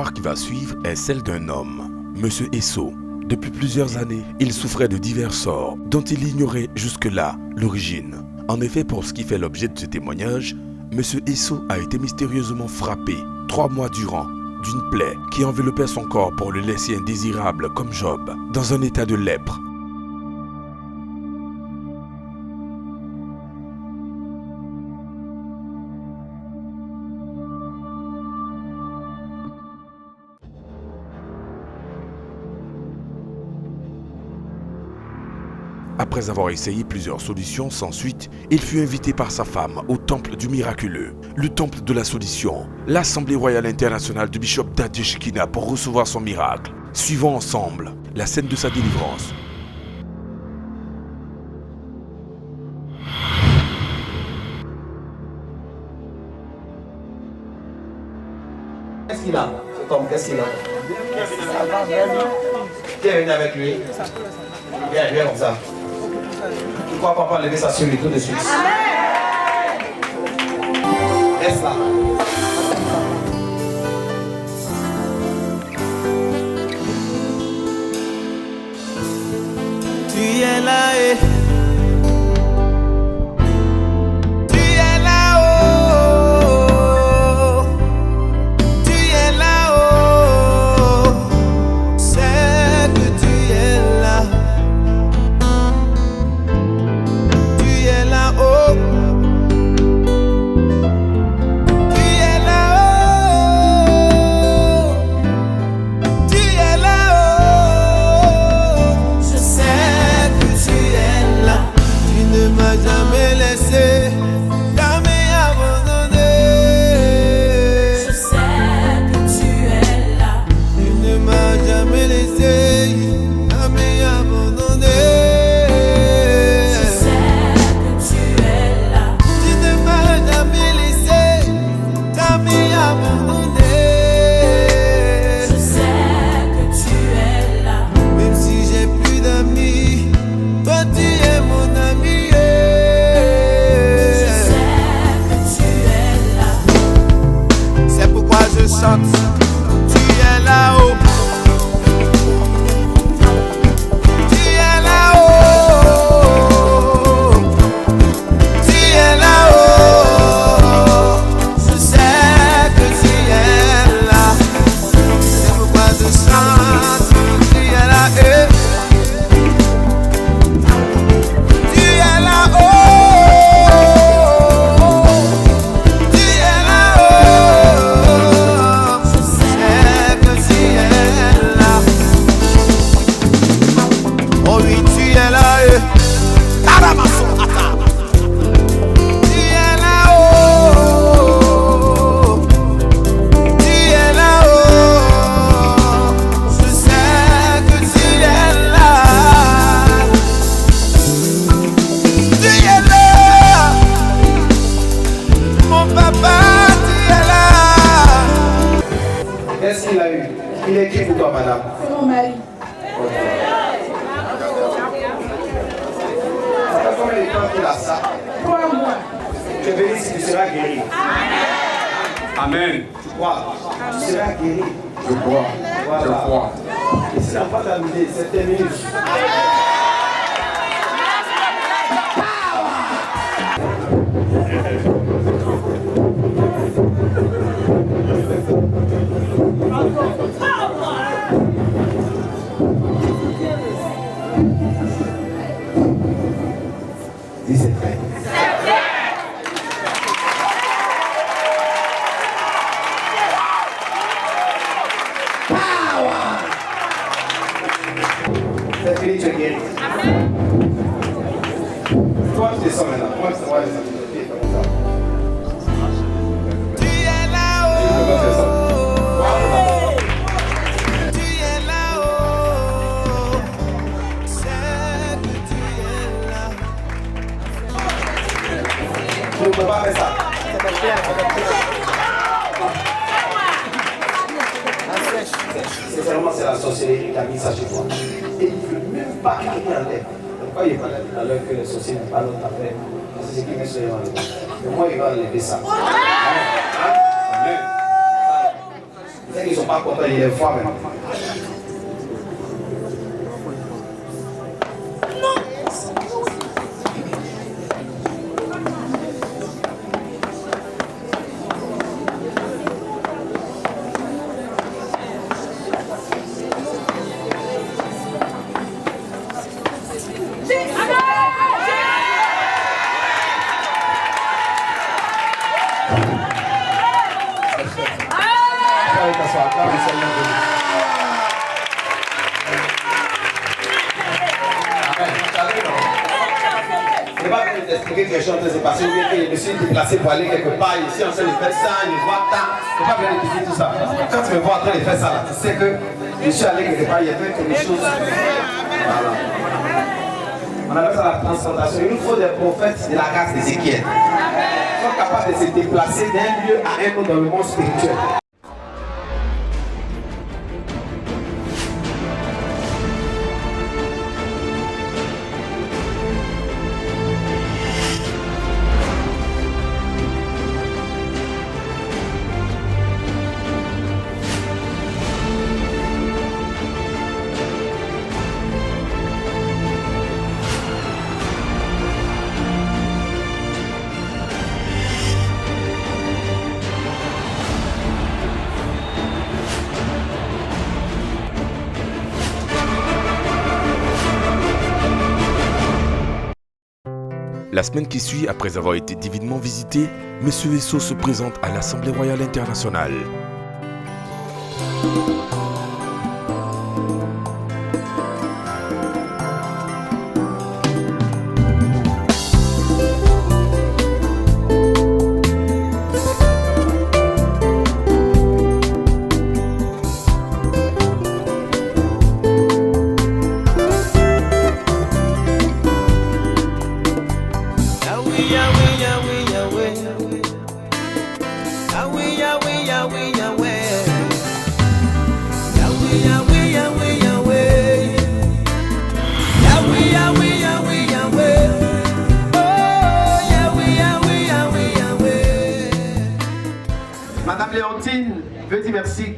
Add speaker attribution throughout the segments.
Speaker 1: L'histoire qui va suivre est celle d'un homme, Monsieur Esso. Depuis plusieurs années, il souffrait de divers sorts dont il ignorait jusque-là l'origine. En effet, pour ce qui fait l'objet de ce témoignage, Monsieur Esso a été mystérieusement frappé 3 mois durant d'une plaie qui enveloppait son corps pour le laisser indésirable comme Job, dans un état de lèpre. Après avoir essayé plusieurs solutions sans suite, il fut invité par sa femme au temple du miraculeux, le temple de la solution, l'Assemblée royale internationale du bishop Dadje Shekina pour recevoir son miracle. Suivons ensemble la scène de sa délivrance.
Speaker 2: Qu'est-ce qu'il a, cet homme? Qu'est-ce qu'il a? Viens venir avec lui. Viens comme ça. Pourquoi papa lever ça sur lui tout de suite? Reste là.
Speaker 3: Tu es là et
Speaker 2: Amen. Tu crois? Tu seras guéri. Je crois. Voilà. Je crois. Et si la pas d'amitié, c'est terminé. Dis c'est vrai. C'est fini, tu es guéri. Toi, tu descends maintenant. Moi, je te vois descendre.
Speaker 3: tu es là-haut.
Speaker 2: Je ne peux pas faire ça.
Speaker 3: Tu es là-haut. C'est que tu es là.
Speaker 2: Je ne peux pas faire ça. Sincèrement, c'est la sorcellerie qui a mis ça chez toi. Et il ne veut même pas qu'il y ait en l'air. Pourquoi il va dire tout à l'heure que les sorciers n'ont pas l'autre affaire? Parce que c'est ce qui met sur les mains. Mais moi, il va enlever ça. Amen. Amen. C'est qu'ils ne sont pas contents, ils les voient même. Quelque chose s'est passé, ou bien que je me suis déplacé pour aller quelque part, ici en train de faire ça, je vois tant, je ne peux pas venir expliquer tout ça. Quand tu me vois en train de faire ça, là, tu sais que je suis allé quelque part, il y a fait quelque chose. Voilà. On appelle ça la transplantation. Il nous faut des prophètes de la race d'Ézéchiel. Ils sont capables de se déplacer d'un lieu à un autre dans le monde spirituel.
Speaker 1: La semaine qui suit, après avoir été divinement visité, M. Esso se présente à l'Assemblée royale internationale.
Speaker 2: Madame Léontine veut dire merci,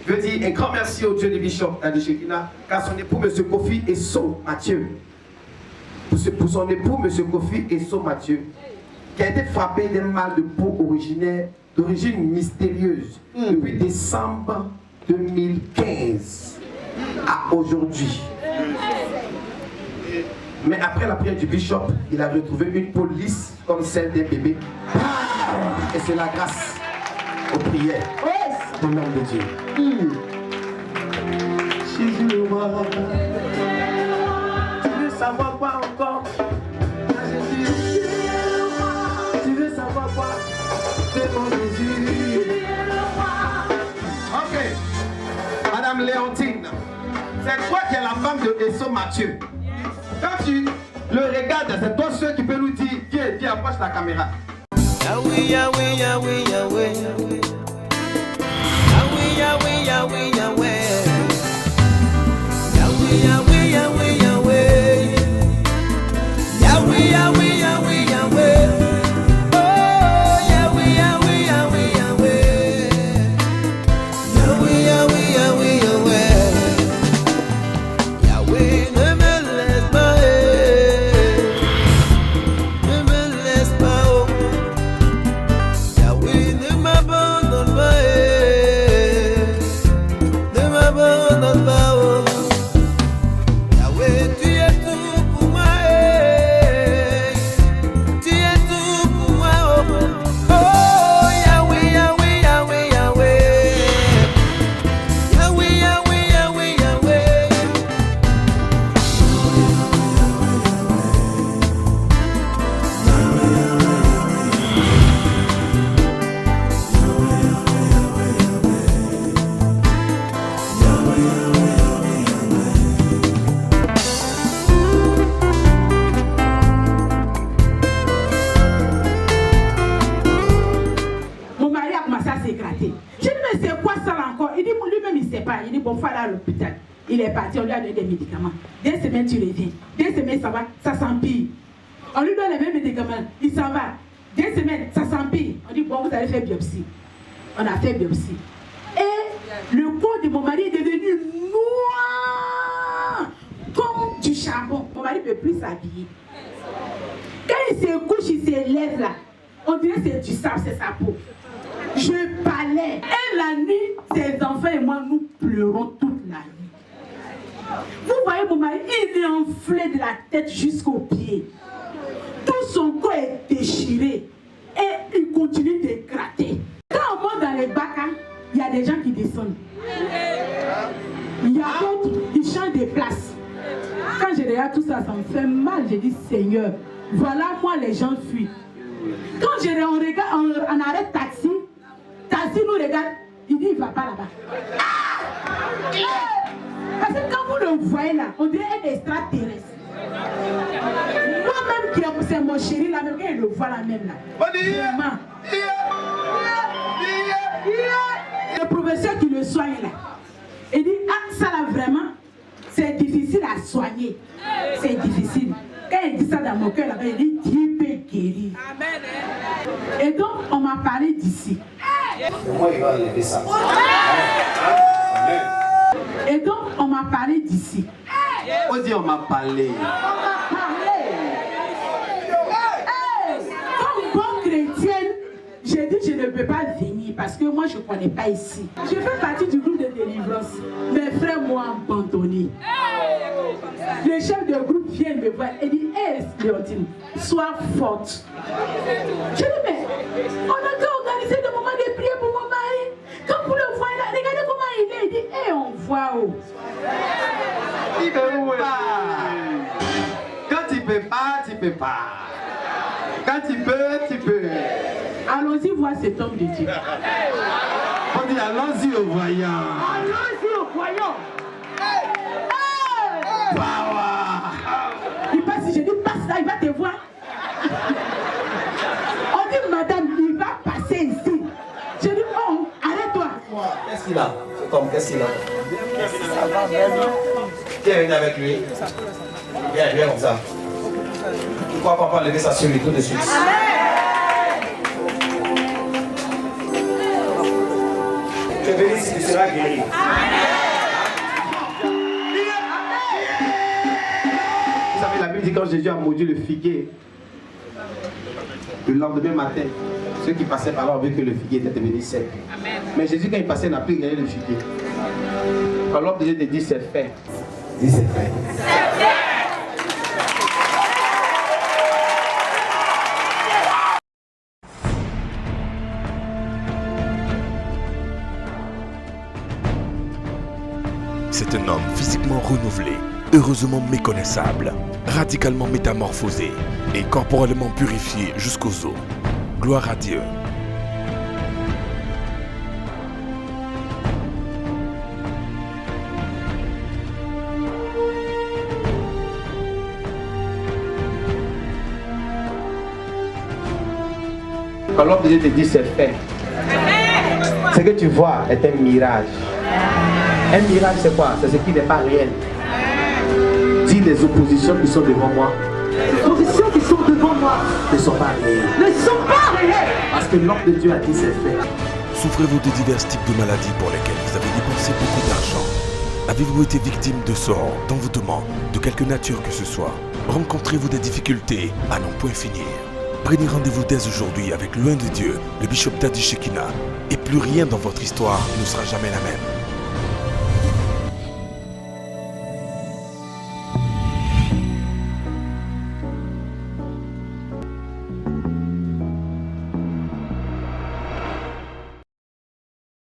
Speaker 2: veut dire un grand merci au Dieu de Bishop de Shekinah, car son époux M. Kofi Esso Mathieu, pour son époux M. Kofi Esso Mathieu, qui a été frappé d'un mal de peau d'origine mystérieuse depuis décembre 2015 à aujourd'hui. Mais après la prière du bishop, il a retrouvé une peau lisse comme celle d'un bébé. Et c'est la grâce aux prières au nom de Dieu. Jésus le roi, tu veux savoir quoi encore? Jésus, tu veux savoir quoi? C'est mon Jésus. Ok, Madame Léontine, c'est toi qui es la femme de Esso Mathieu. Quand tu le regardes, c'est toi seul qui peut nous dire, viens, approche la caméra.
Speaker 3: Yahweh, Yahweh, Yahweh, Yahweh. Yahweh, Yahweh, Yahweh, Yahweh. Yahweh, Yahweh, Yahweh, Yahweh. Yahweh, Yahweh, Yahweh, Yahweh. Oh, Yahweh, Yahweh, Yahweh, Yahweh. Yahweh, Yahweh, Yahweh, Yahweh. Yahweh, ne me laisse pas, ne me laisse pas, oh. Yahweh, ne m'abandonne pas, ne m'abandonne pas, oh. Yahweh, tu es tout pour moi, tu es tout pour moi, oh. Oh, Yahweh, Yahweh, Yahweh, Yahweh. Yahweh, Yahweh, Yahweh, Yahweh.
Speaker 4: Mon mari a commencé à s'éclater. Je dis, mais c'est quoi ça là encore? Il dit, lui-même, il ne sait pas. Il dit, bon, il faut aller à l'hôpital. Il est parti, on lui a donné des médicaments. 2 semaines, tu reviens. 2 semaines, ça va, ça s'empire. On lui donne les mêmes médicaments, il s'en va. 2 semaines, ça s'empire. On dit, bon, vous allez faire biopsie. On a fait biopsie. Et Le corps de mon mari est devenu noir comme du charbon. Mon mari ne peut plus s'habiller. Quand il se couche, il se lève là. On dirait que c'est du sable, c'est sa peau. Je parlais. Et la nuit, ses enfants et moi, nous pleurons toute la nuit. Vous voyez mon mari, il est enflé de la tête jusqu'aux pieds. Tout son corps est déchiré. Et il continue de gratter. Quand on monte dans les bacs, il y a des gens qui descendent. Il y a d'autres, ils changent de place. Quand je regarde tout ça, ça me fait mal. Je dis, Seigneur, voilà moi les gens fuient. Quand on regarde, on arrête taxi nous regarde, il dit, il ne va pas là-bas. Parce que quand vous le voyez là, on dirait un extraterrestre. Moi-même qui c'est mon chéri là, même quand il le voit là même là. Vraiment. Le professeur qui le soigne là, il dit, ah ça là vraiment, c'est difficile à soigner. C'est difficile. Quand il dit ça dans mon cœur là-bas, il dit, Dieu peut guérir. Amen. Et donc, on m'a parlé d'ici.
Speaker 2: Comment il va enlever ça?
Speaker 4: Et donc, on m'a parlé d'ici.
Speaker 2: On dit on m'a parlé.
Speaker 4: Comme bonne chrétienne, j'ai dit je ne peux pas venir parce que moi je ne connais pas ici. Je fais partie du groupe de délivrance. Mes frères m'ont abandonné. Le chef de groupe vient me voir et dit, hé Léontine, sois forte. Je dis, mais on a qu'à organiser des moments de prière pour mon mari. Quand vous le voyez là, regardez comment il est. Il dit, hé, on voit où.
Speaker 2: Il peut pas. Quand il peut pas, tu peux pas. Quand tu peux, tu peux.
Speaker 4: Allons-y voir cet homme de Dieu.
Speaker 2: On dit allons-y au voyant.
Speaker 4: Allons-y au voyant. Il passe, je dis passe là, il va te voir. On dit madame, il va passer ici. Je dis oh, arrête-toi.
Speaker 2: Qu'est-ce qu'il a? Tom, qu'est-ce qu'il a? Viens venir avec lui. Viens comme ça. Pourquoi papa lever ça sur lui tout de suite? Je vais dire si tu seras guéri. Vous savez, la Bible dit quand Jésus a maudit le figuier, le lendemain matin, ceux qui passaient par là ont vu que le figuier était devenu sec. Mais Jésus, quand il passait, n'a plus gagné le figuier. Quand l'homme de Dieu te dit c'est fait, dis c'est fait.
Speaker 1: C'est un homme physiquement renouvelé, heureusement méconnaissable, radicalement métamorphosé et corporellement purifié jusqu'aux os. Gloire à Dieu.
Speaker 2: Quand l'homme de Dieu te dit c'est fait, ce que tu vois est un mirage. Un mirage c'est quoi? C'est ce qui n'est pas réel. Dis les oppositions qui sont devant moi.
Speaker 5: Les oppositions qui sont devant moi
Speaker 2: Ne sont pas réelles.
Speaker 5: ne sont pas réelles.
Speaker 2: Parce que l'homme de Dieu a dit c'est fait.
Speaker 1: Souffrez-vous de divers types de maladies pour lesquelles vous avez dépensé beaucoup d'argent? Avez-vous été victime de sorts, d'envoûtements, de quelque nature que ce soit? Rencontrez-vous des difficultés à n'en point finir? Prenez rendez-vous dès aujourd'hui avec Loin de Dieu, le bishop Tadi Shekina, et plus rien dans votre histoire ne sera jamais la même.